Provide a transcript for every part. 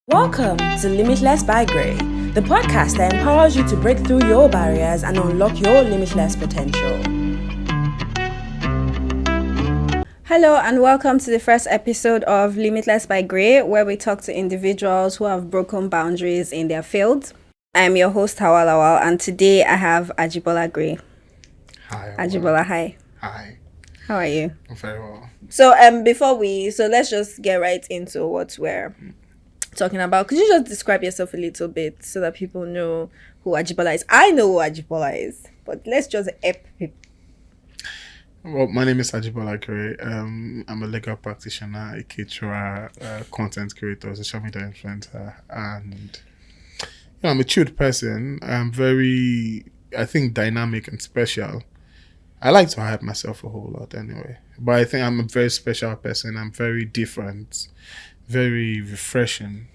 Welcome to Limitless by Grey, the podcast that empowers you to break through your barriers and unlock your limitless potential. Hello and welcome to the first episode of Limitless by Grey, where we talk to individuals who have broken boundaries in their field. I'm your host, Hauwa, and today I have Ajibola Grey. Hi. Ajibola, hi. Hi. How are you? I'm very well. So let's just get right into what we're talking about. Could you just describe yourself a little bit so that people know who Ajibola is? I know who Ajibola is, but let's just help people. Well, my name is Ajibola Grey. I'm a legal practitioner, a caterer, content creator, social media influencer, and I'm a chilled person. I'm very, I think, dynamic and special. I like to hype myself a whole lot anyway, but I think I'm a very special person. I'm very different, very refreshing,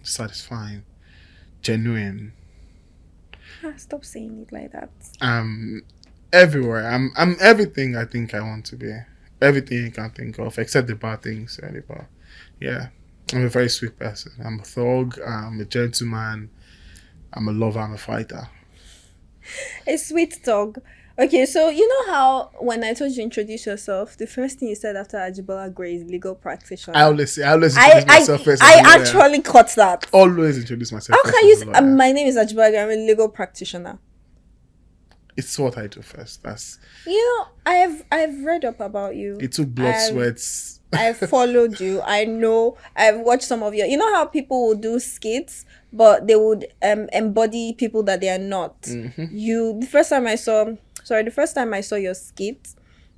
satisfying, genuine. Stop saying it like that. Everywhere. I'm everything I think I want to be. Everything you can think of, except the bad things, really. But yeah, I'm a very sweet person. I'm a thug. I'm a gentleman. I'm a lover. I'm a fighter. A sweet dog. Okay, so you know how when I told you to introduce yourself, the first thing you said after Ajibola Grey is legal practitioner. I always introduce myself first. I actually caught that. Always introduce myself. How can you say, my name is Ajibola Grey, I'm a legal practitioner? It's what I do first. That's I've read up about you. It took blood, sweats. I've followed you. I know. I've watched some of your. You know how people will do skits, but they would embody people that they are not. Mm-hmm. The first time I saw your skit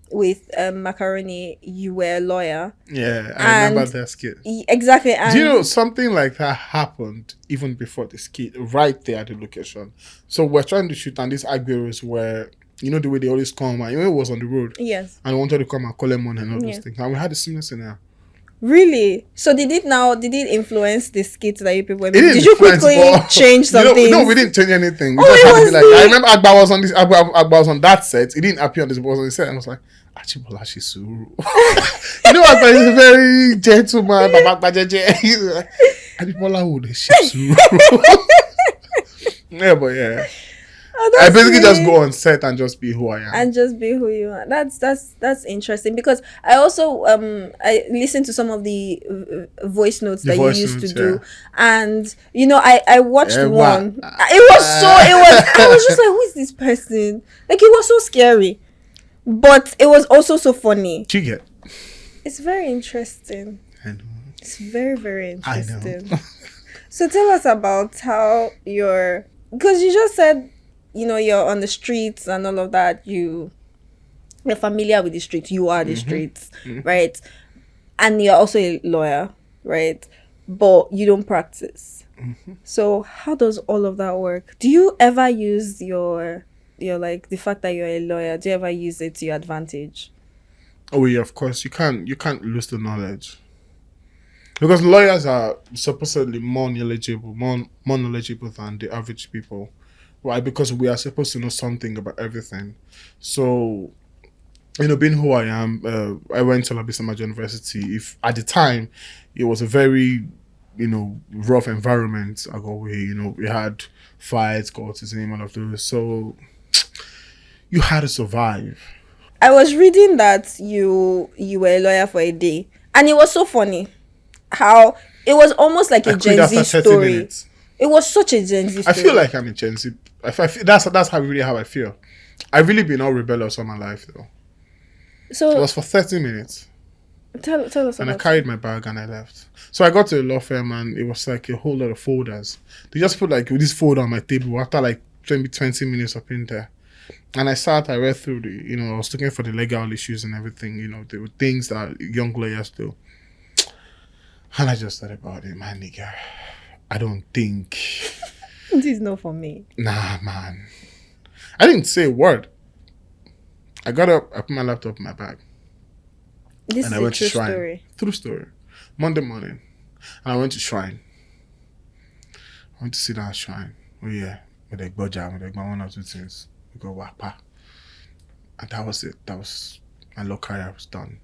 with Macaroni, you were a lawyer. Yeah, I remember that skit. Exactly. And do you know something like that happened even before the skit, right there at the location? So we're trying to shoot, and these Agueros were, you know, the way they always come, and it was on the road. Yes. And they wanted to come and call them money and all those things. And we had a similar scenario. Really? So did it influence the skit that you people were making? Did you quickly change something? No, we didn't change anything. We just had to be like, I remember Agba was on this. Agba was on that set. He didn't appear on this, but was on the set. And I was like, Ajibola Shisuru. You know, Agba is a very gentleman. Ajibola would Shisuru. Yeah, but yeah. Oh, I basically just go on set and just be who I am. And just be who you are. That's interesting, because I also I listened to some of the voice notes that you used to do, and you know I watched one. I was just like, who is this person? Like, it was so scary, but it was also so funny. You get? It's very interesting. I know. It's very, very interesting. I know. So tell us about how because you just said, you know, you're on the streets and all of that. You're familiar with the streets. You are the streets, right? And you're also a lawyer, right? But you don't practice. So how does all of that work? Do you ever use your like the fact that you're a lawyer? Do you ever use it to your advantage? Oh yeah, of course. You can't lose the knowledge, because lawyers are supposedly more knowledgeable than the average people. Right, because we are supposed to know something about everything. So, you know, being who I am, I went to Labisama University. If at the time, it was a very, you know, rough environment. I go away, you know, we had fights, cultism, all of those. So, you had to survive. I was reading that you were a lawyer for a day, and it was so funny how it was almost like a Gen Z story. Minutes. It was such a Gen Z story. I feel like I'm a Gen Z. I feel, that's how I feel. I've really been all rebellious all my life, though. So it was for 30 minutes. Tell us. And I carried my bag and I left. So I got to a law firm, and it was like a whole lot of folders. They just put like this folder on my table after like 20 minutes up in there. And I read through I was looking for the legal issues and everything. You know, there were things that young lawyers do. And I just thought about it, my nigga. I don't think this is not for me. Nah, man. I didn't say a word. I got up, I put my laptop in my bag. This and is I went a true to Shrine. Story. True story. Monday morning. And I went to Shrine. I went to sit down at Shrine. Oh yeah. With like Boja, with like my one or two things. We go wapa. And that was it. That was my law career was done.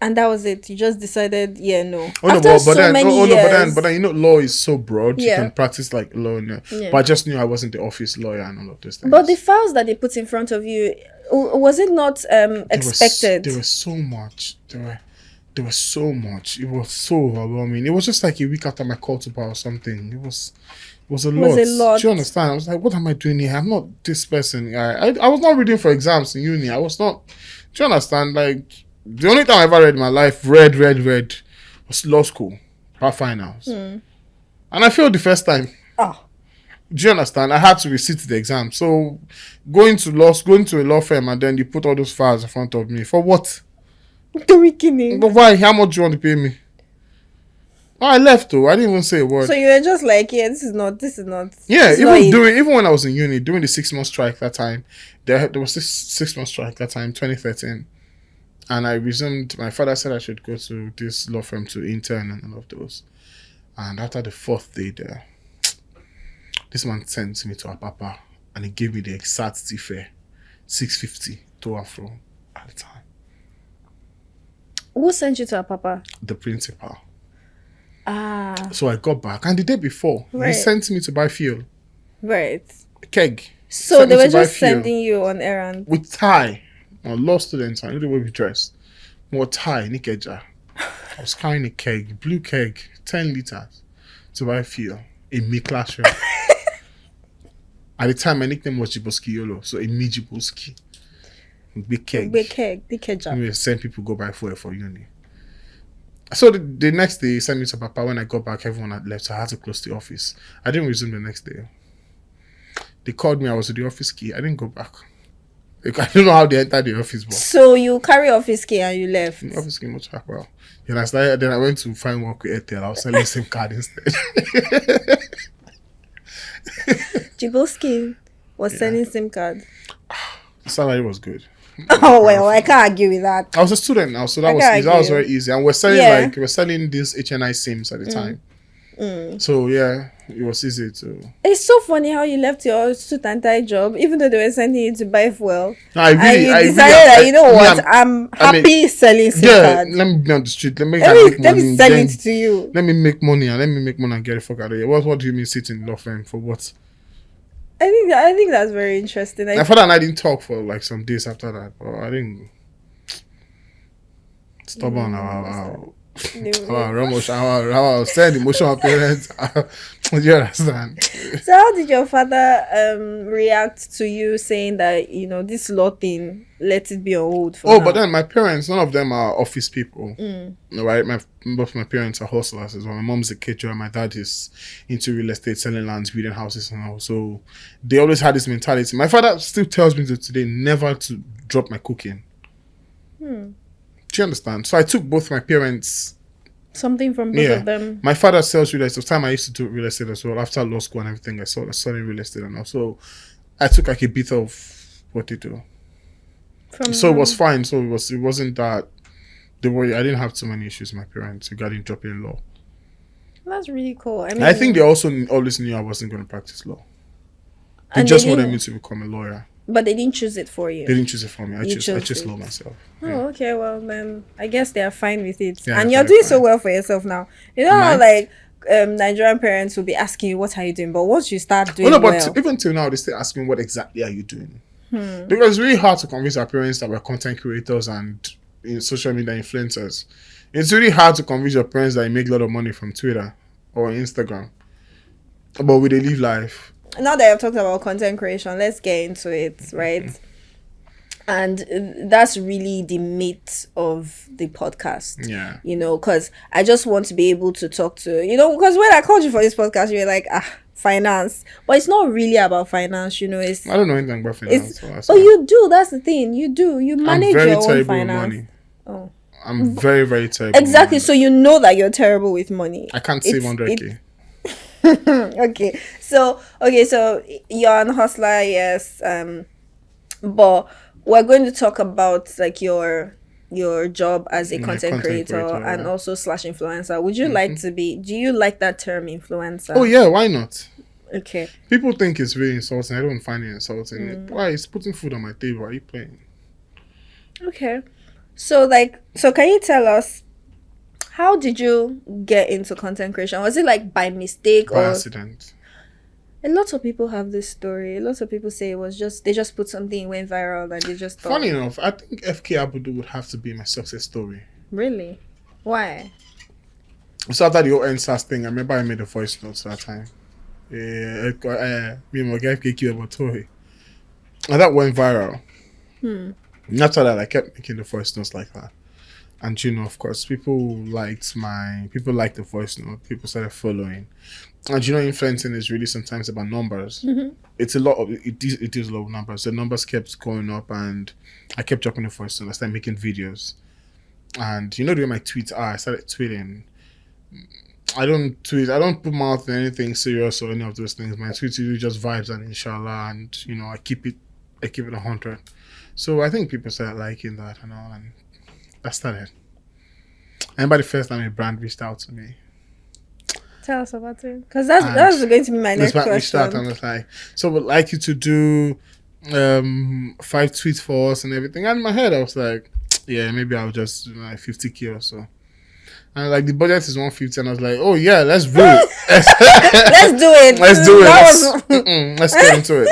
And that was it. You just decided, yeah, no. Oh no, After but so then, many oh no, years. but then, law is so broad. You Yeah. can practice like law, Yeah. but I just knew I wasn't the office lawyer and all of those things. But the files that they put in front of you, was it not expected? There was so much. There was so much. It was so overwhelming. It was just like a week after my call to bar or something. It was a lot. Was a lot. Do you understand? I was like, what am I doing here? I'm not this person. I was not reading for exams in uni. I was not. Do you understand? Like, the only time I ever read in my life, read, was law school, bar finals. And I failed the first time. Oh. Do you understand? I had to resit the exam. So, going to a law firm and then you put all those files in front of me. For what? The beginning. But why? How much do you want to pay me? Oh, I left though. I didn't even say a word. So you were just like, yeah, this is not. Yeah, even when I was in uni, during the 6-month strike that time, there was this 6-month strike that time, 2013, and I resumed. My father said I should go to this law firm to intern and all of those. And after the 4th day there, this man sent me to Apapa and he gave me the exact fare, 650 to Afro at the time. Who sent you to Apapa? The principal. Ah. So I got back, and the day before, he sent me to buy fuel. Right. A keg. So they were just sending you on errands. With tie. I'm law students, I know the way we dress. More tie, Nikeja. I was carrying a keg, blue keg, 10 liters, to buy fuel in my classroom. At the time, my nickname was Jiboski Yolo, so in me Jiboski. Big keg. Big keg, big keg. We send people go buy fuel for uni. So the next day, he sent me to Papa. When I got back, everyone had left, so I had to close the office. I didn't resume the next day. They called me, I was with the office key. I didn't go back. Like, I don't know how they entered the office. But so you carry office key and you left? The office key, much well. Then I went to find work with Airtel. I was selling SIM card instead. Jiboski was selling SIM card. The salary was good. Oh well, I can't argue with that. I was a student now, so that was very easy. And we're selling these HNI SIMs at the time. So yeah, it was easy to. It's so funny how you left your suit and tie job, even though they were sending you to buy fuel. No, I decided that you know what, I'm happy selling SIM cards. Let me be on the street. Let me sell it to you. Let me make money and get the fuck out of here. What do you mean sitting in law firm for what? I think that's very interesting. My father and I didn't talk for like some days after that, but I didn't. Stubborn. Our said emotional parents. Do you understand? So how did your father react to you saying that, you know, this law thing, let it be on hold for now? But then my parents, none of them are office people. Right? Both my parents are hustlers as well. My mom's a caterer, my dad is into real estate, selling lands, building houses and all. So they always had this mentality. My father still tells me today never to drop my cooking. Do you understand? So I took both my parents. Something from both of them. My father sells real estate. At the time I used to do real estate as well. After law school and everything, I started selling real estate and all. So I took like a bit of what they do. So it was fine. So it wasn't that I didn't have too many issues with my parents regarding dropping law. That's really cool. I mean, I think they also always knew I wasn't going to practice law. They just wanted me to become a lawyer. But they didn't choose it for you. They didn't choose it for me. I chose law myself. Oh, okay. Well, then I guess they are fine with it. Yeah, and you're doing so well for yourself now. You know how like Nigerian parents will be asking you, what are you doing? But once you start doing but even till now, they still ask me, what exactly are you doing? Because it's really hard to convince our parents that we're content creators and social media influencers. It's really hard to convince your parents that you make a lot of money from Twitter or Instagram. But we live life. Now that I've talked about content creation, let's get into it, right? And that's really the meat of the podcast. Yeah. You know, because I just want to be able to talk to, you know, because when I called you for this podcast, you were like, finance. But it's not really about finance, you know. I don't know anything about finance. But you do, that's the thing. You do. You manage your own finance. Money. Oh. I'm very, very terrible. Exactly. So you know that you're terrible with money. I can't save 100K. Okay, so you're an hustler, yes, but we're going to talk about like your job as a content creator and also /influencer. Would you like to be? Do you like that term, influencer? Oh yeah, why not? Okay. People think it's really insulting. I don't find it insulting. Why? It's putting food on my table. Are you playing? Okay. So can you tell us, how did you get into content creation? Was it like by mistake By or accident. a lot of people have this story. A lot of people say it was just they just put something, it went viral, and they just thought. Funny enough, I think FK Abudu would have to be my success story. Really? Why? So after the whole NSAS thing, I remember I made a voice note that time. Me and my guy FK about Toy. And that went viral. And after that, I kept making the voice notes like that. And of course, people liked the voice note. People started following. And influencing is really sometimes about numbers. It's a lot of it is a lot of numbers. The numbers kept going up, and I kept dropping the voice note. I started making videos. And the way my tweets are, I started tweeting. I don't tweet. I don't put mouth in anything serious or any of those things. My tweets usually just vibes and inshallah, and I keep it 100. So I think people started liking that and all, and that started. I remember the first time a brand reached out to me. Tell us about it, because that's going to be my next question. Reached out and was like, so we'd like you to do 5 tweets for us and everything. And in my head, I was like, yeah, maybe I'll just do like 50K or so. And like the budget is 150, and I was like, oh yeah, let's do it. Let's do it. Let's do it. Let's get into it.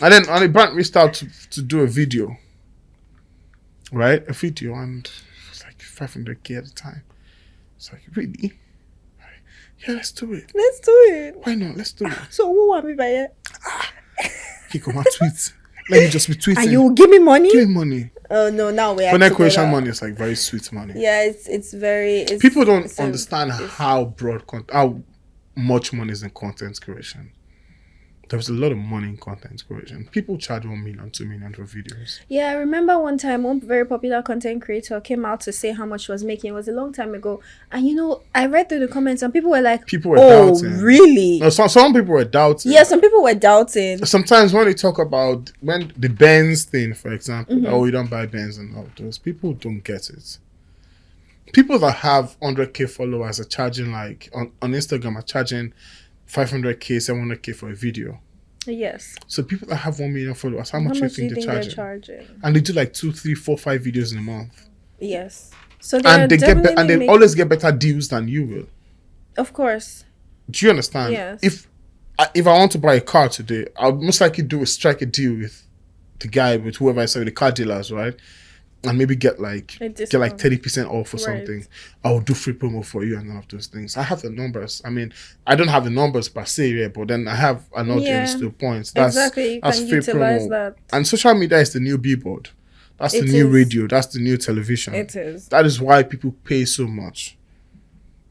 And then the brand reached out to do a video, right? A video, and it was like 500K at the time. It's like, really? Yeah, let's do it. Let's do it. Why not? Let's do it. So who want me by it? Kick on my tweets. Let me just be tweeting. And you will give me money? Give me money. Oh no, now we are Content creation money is like very sweet money. Yeah, it's very. People don't understand how much money is in content creation. There's a lot of money in content creation. People charge 1 million, 2 million for videos. Yeah, I remember one time one very popular content creator came out to say how much she was making. It was a long time ago. And I read through the comments and people were like, doubting. Really? No, some people were doubting. Yeah, some people were doubting. Sometimes when they talk about when the Benz thing, for example, you don't buy Benz and all those, people don't get it. People that have 100K followers are charging like, on Instagram are charging 500K, 700K for a video. Yes. So people that have 1 million followers, how much do you think they're charging? And they do like 2, 3, 4, 5 videos in a month. Yes. So they always get better deals than you will. Of course. Do you understand? Yes. If I want to buy a car today, I'll most likely strike a deal with the guy, with whoever I say, with the car dealers, right? And maybe get like 30% off or something. I'll do free promo for you and all of those things. I have the numbers. I mean, I don't have the numbers per se, yeah, but then I have an audience to points. Exactly. You can utilize that. And social media is the new billboard. That's the new radio. That's the new television. It is. That is why people pay so much.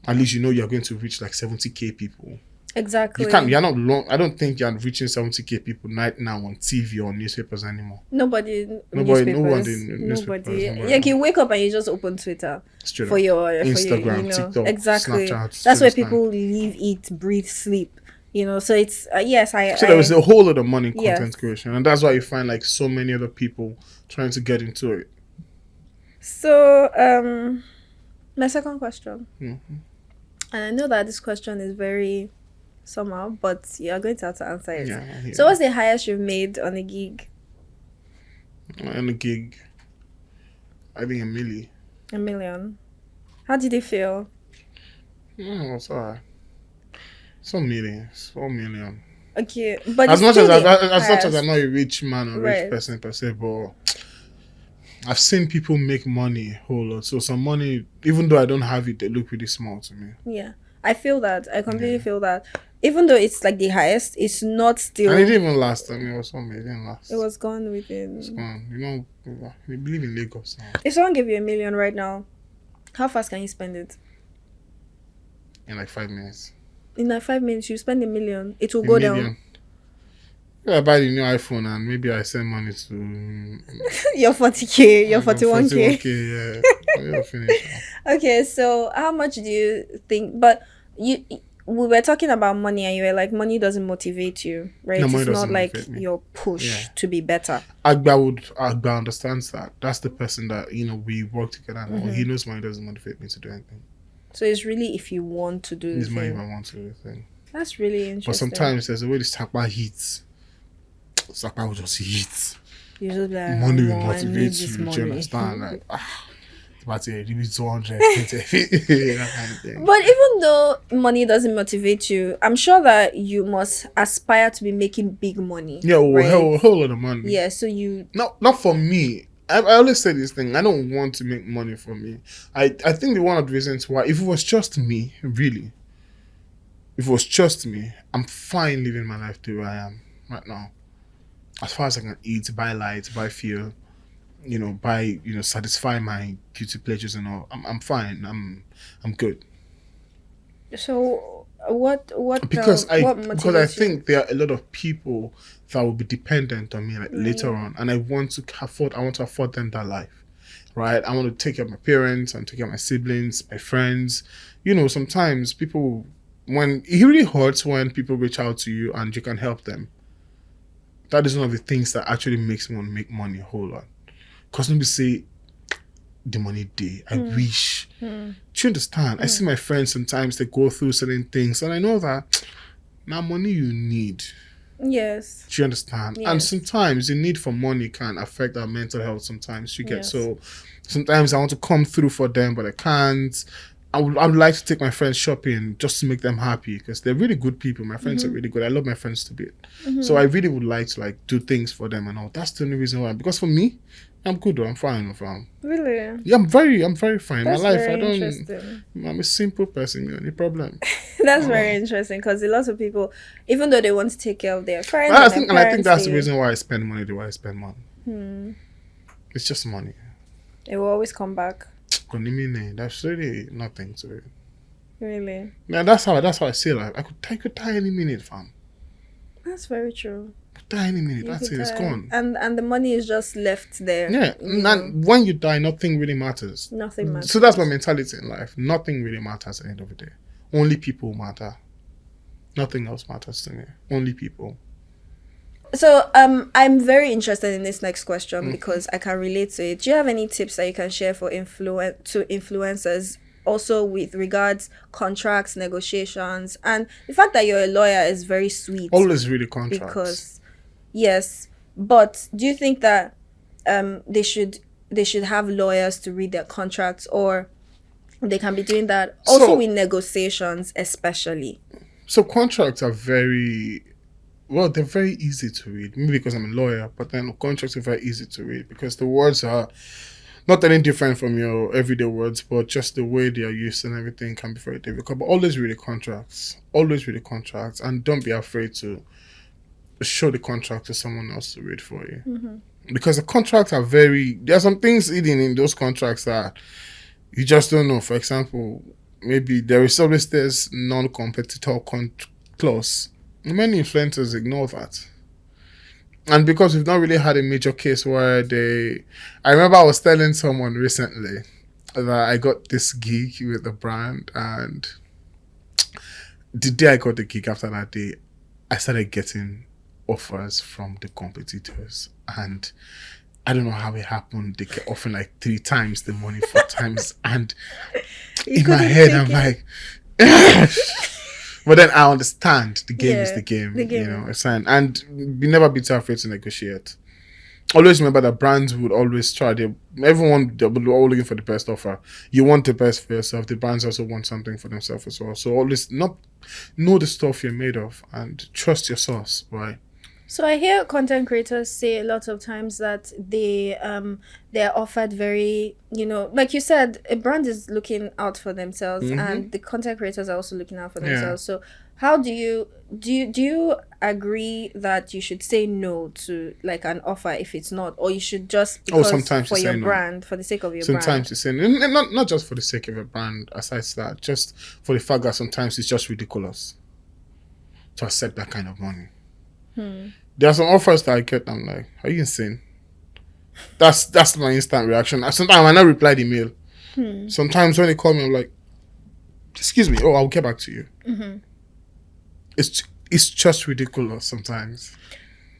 At least you're going to reach like 70K people. Exactly. You're not long. I don't think you're reaching 70K people right now on TV or newspapers anymore. Nobody. Nobody. Like you wake up and you just open Twitter for your Instagram, TikTok, exactly. Snapchat. That's where people live, eat, breathe, sleep. So it's yes. So there was a whole lot of money in content creation, and that's why you find like so many other people trying to get into it. So my second question, and I know that this question is very somehow, but you're going to have to answer it. Yeah. So what's the highest you've made on a gig? On a gig, I think $1 million. $1 million. How did it feel? It's alright. Some millions, 4 million. Okay, but as much as I'm not a rich man or rich person per se, but I've seen people make money a whole lot. So some money, even though I don't have it, they look pretty small to me. Yeah, I feel that. I completely feel that. Even though it's like the highest, it's not still. And it didn't even last. I mean, it was something. It didn't last. It was gone within. It's gone. We believe in Lagos now. If someone gave you $1 million right now, how fast can you spend it? In like 5 minutes. In like 5 minutes, you spend $1 million. It will go down. Yeah, I buy the new iPhone and maybe I send money to your 40K, your 41K. 41K, yeah. Finish. Okay, so how much do you think? But we were talking about money and you were like, money doesn't motivate you, right? No, it's not like your push to be better. Agba understands that. That's the person that, we work together now. He knows money doesn't motivate me to do anything. So it's really if you want to do the thing. It's money if I want to do the thing. That's really interesting. But sometimes there's a way this Sakpa hits. Sakpa will just hit. You just like, money will motivate you. Do you understand? Like, But yeah, give me 200, that kind of thing. But even though money doesn't motivate you, I'm sure that you must aspire to be making big money. Yeah, well, right? a whole lot of money. Yeah, so you... Not for me. I always say this thing. I don't want to make money for me. I think one of the reasons why, if it was just me, really, if it was just me, I'm fine living my life the way I am right now. As far as I can eat, buy light, buy fuel, satisfy my beauty pleasures and all. I'm fine. I'm good. So what Because I motivates you? think there are a lot of people that will be dependent on me later on, and I want to afford them that life, right? I want to take care of my parents and take care of my siblings, my friends. Sometimes people, when it really hurts when people reach out to you and you can help them. That is one of the things that actually makes me want to make money a whole lot. Because nobody say the money day. I wish. Do you understand? I see my friends sometimes, they go through certain things, and I know that now money you need. Yes. Do you understand? Yes. And sometimes the need for money can affect our mental health sometimes. You get Yes. so sometimes I want to come through for them, but I can't. I would like to take my friends shopping just to make them happy because they're really good people. My friends are really good. I love my friends to bit. So I really would like to do things for them and all. That's the only reason why. Because for me, I'm good though. I'm fine. Really? Yeah, I'm very fine. That's My life, very I don't. interesting. I'm a simple person. No problem. That's very interesting because a lot of people, even though they want to take care of their friends, I and think their parents, that's the reason why I spend money the way I spend money. It's just money. It will always come back. That's really nothing to it. Really? Yeah, that's how I see life. I could die any minute, fam. That's very true. I could die any minute. That's it. It's gone. And the money is just left there. Yeah. And when you die, nothing really matters. Nothing matters. So that's my mentality in life. Nothing really matters at the end of the day. Only people matter. Nothing else matters to me. Only people. So I'm very interested in this next question because I can relate to it. Do you have any tips that you can share for influencers? Also with regards contracts, negotiations, and the fact that you're a lawyer is very sweet. Always read the contracts. Because yes, but do you think that they should have lawyers to read their contracts, or they can be doing that also with negotiations especially? So contracts are they're very easy to read. Maybe because I'm a lawyer, but then contracts are very easy to read because the words are not any different from your everyday words, but just the way they are used and everything can be very difficult. But always read the contracts. Always read the contracts. And don't be afraid to show the contract to someone else to read for you. Because the contracts are there are some things hidden in those contracts that you just don't know. For example, maybe there is always this non-competitor clause. Many influencers ignore that. And because we've not really had a major case where I remember I was telling someone recently that I got this gig with the brand, and the day I got the gig, after that day, I started getting offers from the competitors. And I don't know how it happened. They kept offering 3 times the money, 4 times. And in my head, I'm like... But then I understand the game is the game. It's fine. And be never be too afraid to negotiate. Always remember that brands would always try. Everyone, they're all looking for the best offer. You want the best for yourself. The brands also want something for themselves as well. So always know the stuff you're made of and trust your source, right? So I hear content creators say a lot of times that they're offered very, like you said, a brand is looking out for themselves, and the content creators are also looking out for themselves. So how do you agree that you should say no to an offer if it's not, or you should just sometimes for your brand, for the sake of your brand? Sometimes you say no, not just for the sake of a brand. Aside that, just for the fact that sometimes it's just ridiculous to accept that kind of money. There are some offers that I get. I'm like, are you insane? That's my instant reaction. Sometimes I not reply the mail. Sometimes when they call me, I'm like, excuse me. Oh, I'll get back to you. It's just ridiculous sometimes.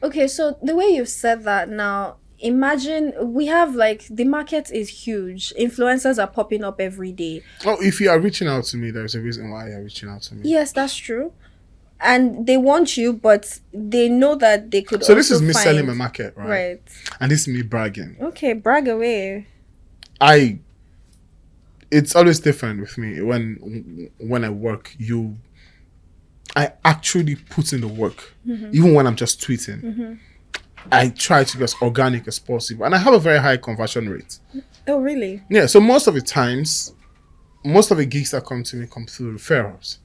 Okay, so the way you've said that now, imagine we have the market is huge. Influencers are popping up every day. Oh, if you are reaching out to me, there's a reason why you're reaching out to me. Yes, that's true. And they want you, but they know that they could. So this is me selling my market, right? Right. And this is me bragging. Okay, brag away. I it's always different with me when I work. I actually put in the work, even when I'm just tweeting. I try to be as organic as possible, and I have a very high conversion rate. Oh, really? Yeah, so most of the times, most of the gigs that come to me come through referrals.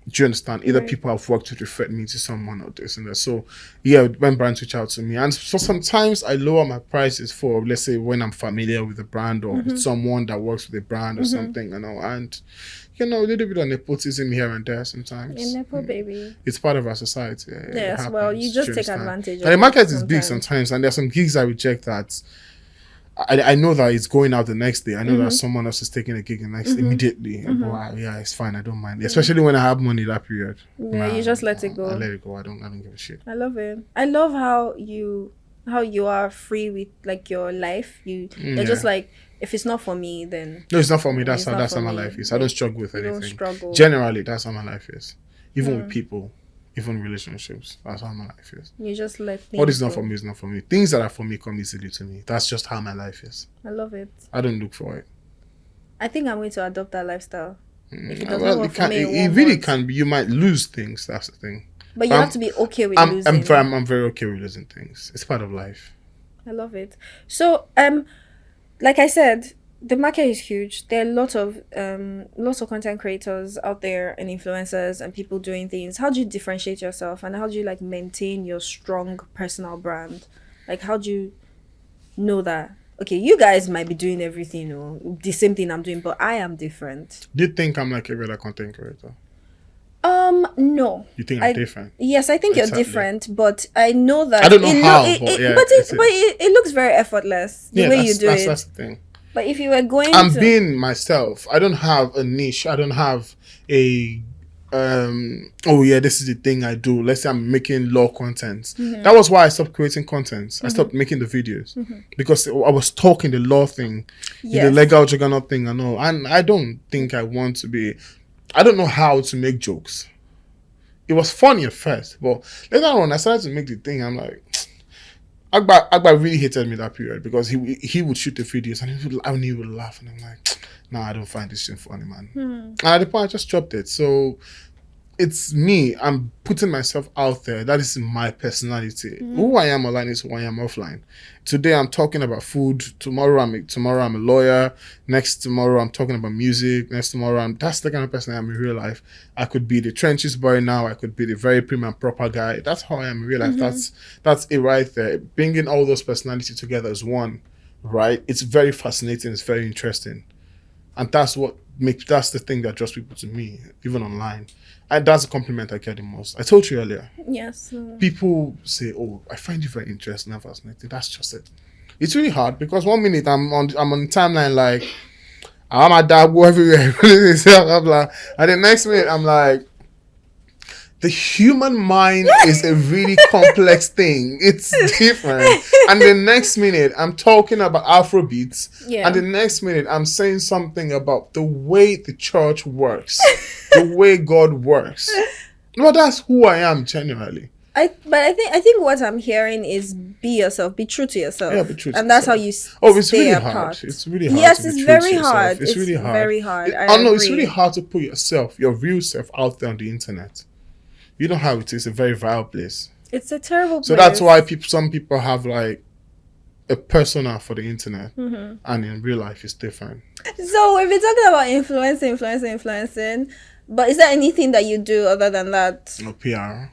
Do you understand? Either Right. people I've worked with referred me to someone or this and that. So, yeah, when brands reach out to me. And so sometimes I lower my prices for, let's say, when I'm familiar with the brand or with someone that works with the brand or something, you know. And, you know, a little bit of nepotism here and there sometimes. A nepo baby. It's part of our society. It Yes, happens, well, you just do take understand? advantage of And the it market is big sometimes. sometimes. And there are some gigs I reject that I know that it's going out the next day. I know that someone else is taking a gig the next immediately. But yeah, it's fine. I don't mind. Especially when I have money that period. Yeah, you just let it go. I let it go. I don't give a shit. I love it. I love how you are free with like your life. You're just like, if it's not for me, then No, it's not for me. That's it's not how for my me. life is. I don't struggle with you don't anything. struggle. Generally, that's how my life is. Even with people, even relationships, that's how my life is. You just let things What is not go. for me is not for me. Things that are for me come easily to me. That's just how my life is. I love it. I don't look for it. I think I'm going to adopt that lifestyle. If it doesn't Well, work it for can. me, It really can be. You might lose things. That's the thing. But you have to be okay with I'm losing. very okay with losing things. It's part of life. I love it. So, like I said, the market is huge. There are lots of content creators out there and influencers and people doing things. How do you differentiate yourself and how do you like maintain your strong personal brand? Like, how do you know that? Okay, you guys might be doing everything, the same thing I'm doing, but I am different. Do you think I'm like a regular content creator? No. You think I'm different? Yes, I think you're Exactly. different, but I know that I don't know it how, it, but it, yeah, but it is. it looks very effortless the way you do it. That's the thing. But if you were going I'm to being myself. I don't have a niche. I don't have a oh yeah, this is the thing I do. Let's say I'm making law content. That was why I stopped creating content. I stopped making the videos because I was talking the law thing, the Yes. legal juggernaut thing and all. And I don't think I want to be. I don't know how to make jokes. It was funny at first, but later on I started to make the thing. I'm like, Agba really hated me that period because he would shoot the videos and he would laugh and I'm like, no, I don't find this shit funny, man. And at the point I just dropped it. So it's me. I'm putting myself out there. That is my personality. Who I am online is who I am offline. Today I'm talking about food. Tomorrow I'm a lawyer. Next tomorrow I'm talking about music. Next tomorrow that's the kind of person I am in real life. I could be the trenches boy now. I could be the very prim and proper guy. That's how I am in real life. That's it right there. Bringing all those personalities together as one, right? It's very fascinating. It's very interesting. And that's the thing that draws people to me, even online. And that's a compliment I get the most. I told you earlier. Yes. People say, "Oh, I find you very interesting and fascinating." That's just it. It's really hard because 1 minute I'm on the timeline like I'm a dad, go everywhere, blah, blah. And the next minute I'm like, the human mind is a really complex thing. It's different. And the next minute, I'm talking about Afrobeats. Yeah. And the next minute, I'm saying something about the way the church works, the way God works. Well, that's who I am generally. I think what I'm hearing is be yourself, be true to yourself. Yeah, be true to and that's yourself. how you It's stay really apart. hard. It's really hard. Yes, to be it's true very to yourself. hard. It's really hard. Very hard. I know it's agree. really hard to put yourself, your real self, out there on the internet. You know how it is. A very vile place. It's a terrible place. So that's why some people have like a persona for the internet, and in real life it's different. So we've been talking about influencing. But is there anything that you do other than that? No, PR,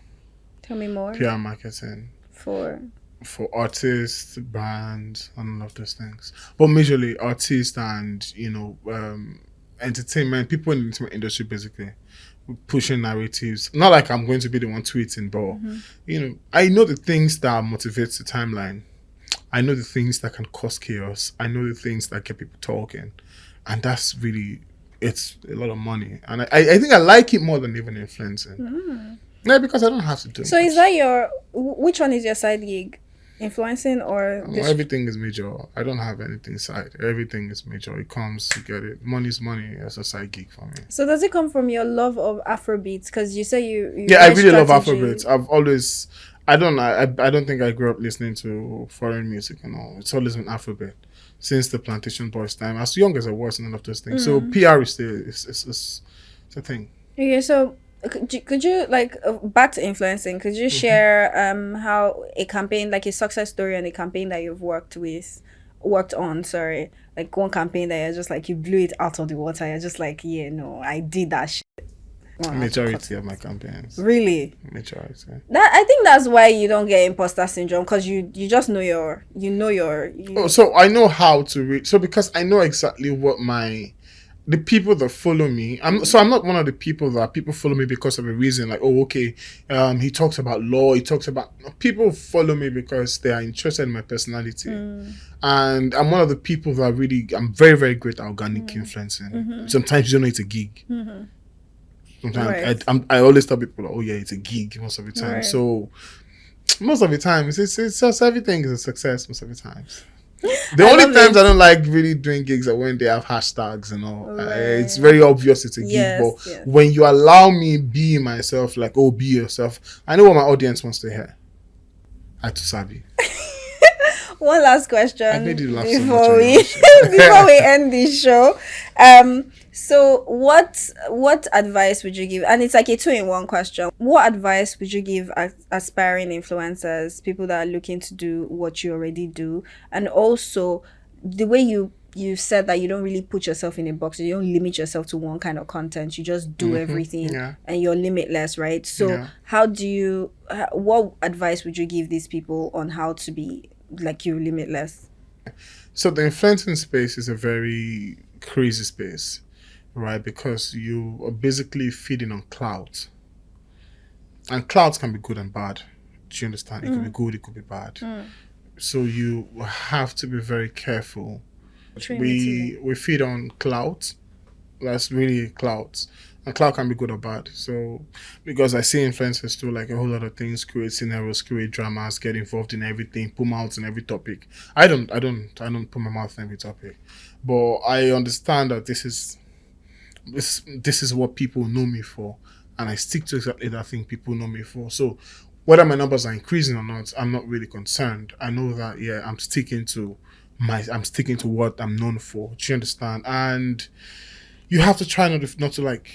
Tell me more. PR marketing For artists, brands, and all of those things. But majorly artists and entertainment, people in the entertainment industry basically. Pushing narratives. Not like I'm going to be the one tweeting, but I know the things that motivates the timeline. I know the things that can cause chaos. I know the things that get people talking, and that's really it's a lot of money. And I think I like it more than even influencing. Yeah, because I don't have to do. So much. is that which one is your side gig? Influencing or Well, everything is major. I don't have anything side. Everything is major. It comes, you get it. Money's money as a side gig for me. So does it come from your love of Afrobeats? Because you say you Yeah, I like really love strategy. Afrobeats. I've always, I don't think I grew up listening to foreign music and all. It's always been Afrobeat. since the Plantation Boys time, as young as I was, and all of those things. So PR is still it's a thing. Okay, so could you like back to influencing? Could you share how a campaign, like a success story on a campaign that you've worked on? Sorry, like one campaign that you're just like you blew it out of the water. You're just like, yeah, no, I did that shit. Majority of my campaigns. Really? Majority. That I think that's why you don't get imposter syndrome, because you just know your. Oh, so I know how to read. So because I know exactly what the people that follow me. I'm not one of the people that people follow me because of a reason. Like, oh, okay, he talks about law. He talks about people follow me because they are interested in my personality, and I'm one of the people that really. I'm very very great at organic influencing. Sometimes you don't know it's a gig. Sometimes I always tell people, oh yeah, it's a gig most of the time. Right. So most of the time, it's just everything is a success most of the times. The only times I don't like really doing gigs are when they have hashtags and all. Right. It's very obvious it's a gig, but when you allow me be myself, like, oh, be yourself, I know what my audience wants to hear. I too savvy. One last question I made you laugh before we end this show. So what advice would you give? And it's like a 2-in-1 question. What advice would you give aspiring influencers, people that are looking to do what you already do? And also the way you said that you don't really put yourself in a box, you don't limit yourself to one kind of content, you just do everything, and you're limitless, right? So what advice would you give these people on how to be like you, limitless? So the influencing space is a very crazy space, right? Because you are basically feeding on clouds, and clouds can be good and bad. Do you understand? It could be good, it could be bad. So you have to be very careful. We feed on clouds. That's really clouds. And cloud can be good or bad. So because I see influencers do like a whole lot of things, create scenarios, create dramas, get involved in everything, put mouths in every topic. I don't put my mouth in every topic. But I understand that this is what people know me for, and I stick to exactly that thing people know me for. So whether my numbers are increasing or not, I'm not really concerned. I know that I'm sticking to what I'm known for. Do you understand? And you have to try not to like,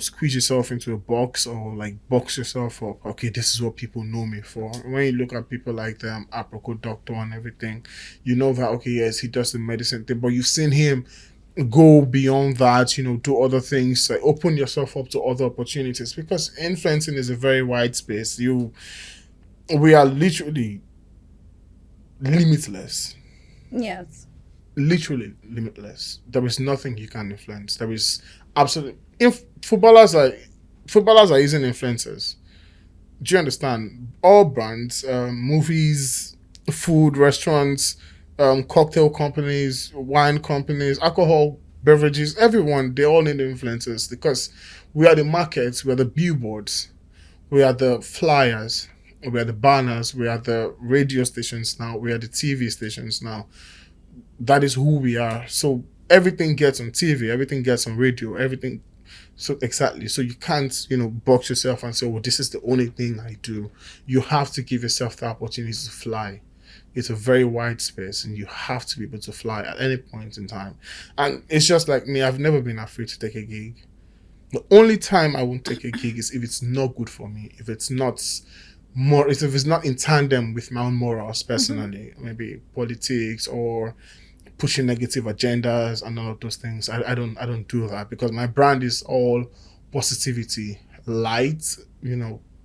squeeze yourself into a box or like box yourself up. Okay, this is what people know me for. When you look at people like the Apricot Doctor and everything, you know that, okay, yes, he does the medicine thing, but you've seen him go beyond that, do other things, like open yourself up to other opportunities, because influencing is a very wide space. We are literally limitless. Yes. Literally limitless. There is nothing you can influence. There is absolutely. If footballers are using influencers, do you understand? All brands, movies, food, restaurants, cocktail companies, wine companies, alcohol, beverages, everyone, they all need influencers, because we are the markets, we are the billboards, we are the flyers, we are the banners, we are the radio stations now, we are the TV stations now. That is who we are. So everything gets on TV, everything gets on radio, everything. So exactly. So you can't, box yourself and say, well, this is the only thing I do. You have to give yourself the opportunity to fly. It's a very wide space, and you have to be able to fly at any point in time. And it's just like me. I've never been afraid to take a gig. The only time I won't take a gig is if it's not good for me. If it's not in tandem with my own morals personally, maybe politics or pushing negative agendas and all of those things. I don't do that, because my brand is all positivity, light.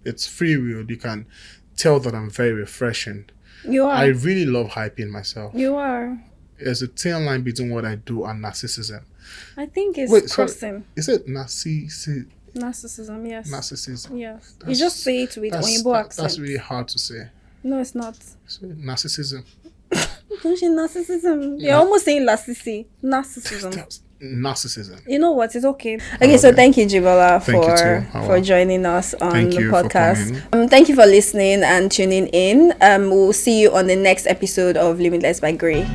It's free will. You can tell that I'm very refreshing. You are. I really love hyping myself. You are. There's a thin line between what I do and narcissism. I think it's crossing. Is it narcissism? Narcissism, yes. Narcissism. Yes. You just say it with Oyinbo accent. That's really hard to say. No, it's not. Narcissism. Narcissism. You're almost saying narcissism. Narcissism. You know what? It's okay. Okay, so thank you, Ajibola, for joining us on the podcast. Thank you for listening and tuning in. We'll see you on the next episode of Limitless by Grey.